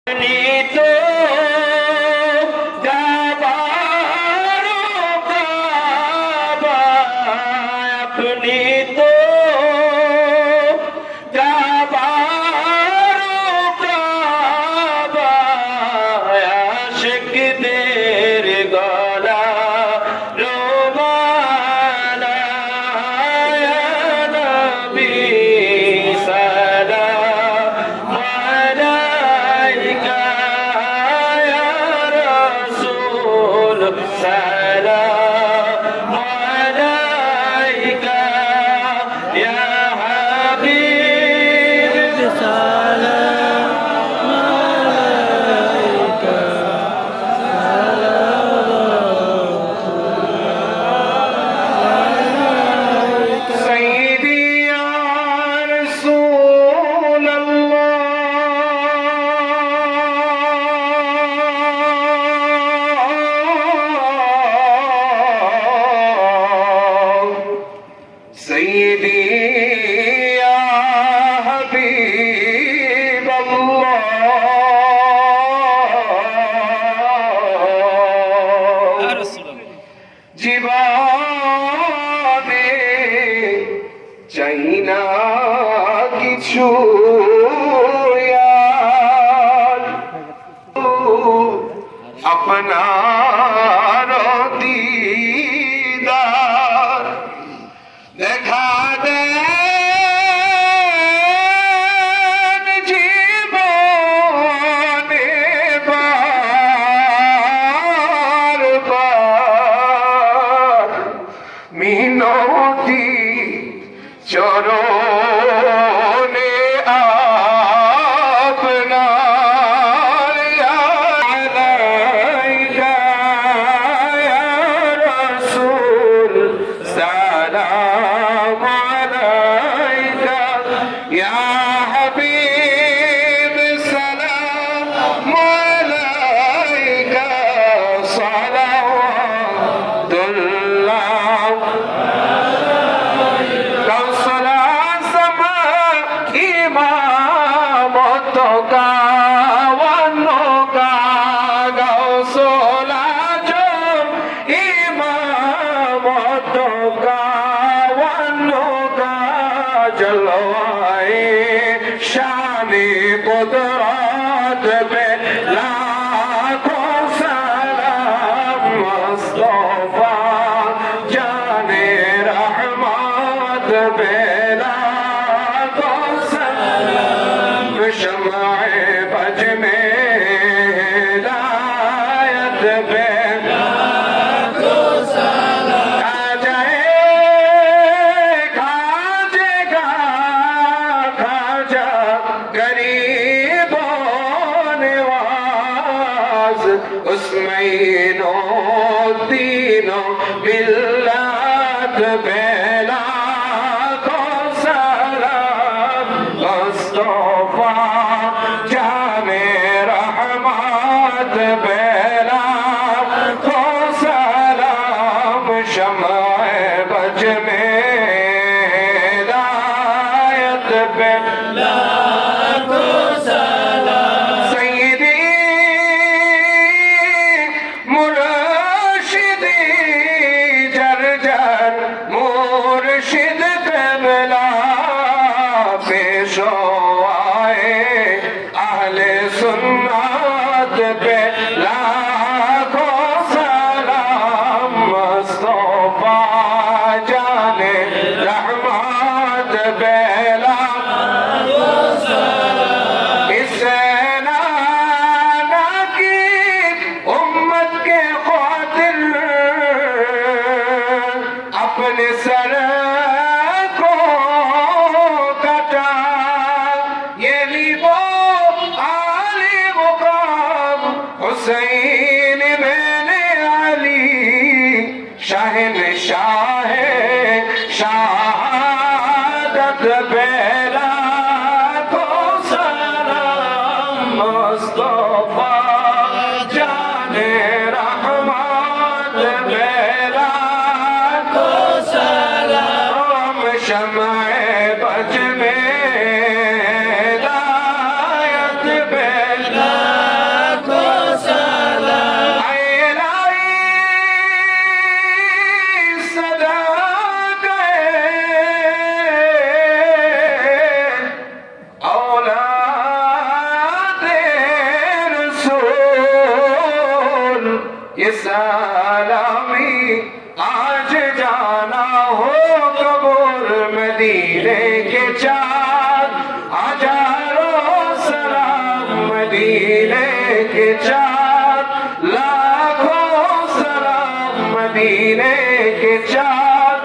अपनी तो गाबारो काबा, अपनी तो गाबारो काबा, आशिक देर गला रोमाना या नबी सलाम अलैका या रसूल सलाम अलैका या हबीब सलाम अलैका सय्यदी या रसूल सय्यदी या हबीब अल्लाह জীবনে চাই না কিছু আর আপনার দিদার দেখা দেন জীবনে বারবার মিনতি চরণে আপনার আলাইকা ইয়া রাসূল সালাম আলাইকা ইয়া হাবিব সালাম আলাইকা সালাওয়াতুল্লাহ ইমামত গাওয়ানো গাওসোলা জম ইমামত গাওয়ানো জলওয়ায়ে শানে কুদরত বে লাখো সালাম মুস্তাফা জানে রহমত বে शमाए बज में हिदायत पे खाजा गरीबों नवाज उसमैनो तीनों मिल्लत बेला को सलाम मुस्तफा जाने रहमत बेला को सलाम शमाए बज में हिदायत बेला को सलाम सय्यदी मुर्शिदी जर्जर मुर्शिद कमला पेशो अहले सुन्नत पे लाखों सलाम मुस्तफा जाने रहमत पे लाखों सलाम इस नाना की उम्मत के खातिर अपने सर को कटा ये भी वो हुसैन मैंने अली शहंशाह शहादत बेला को सलाम मुस्तफा जाने रहमत बेला को सलाम शमाए बज में हिदायत बेला सलामी आज जाना हो कबूल मदीने के चाँद हजारों सलाम मदीने के चाँद लाखों सलाम मदीने के चाँद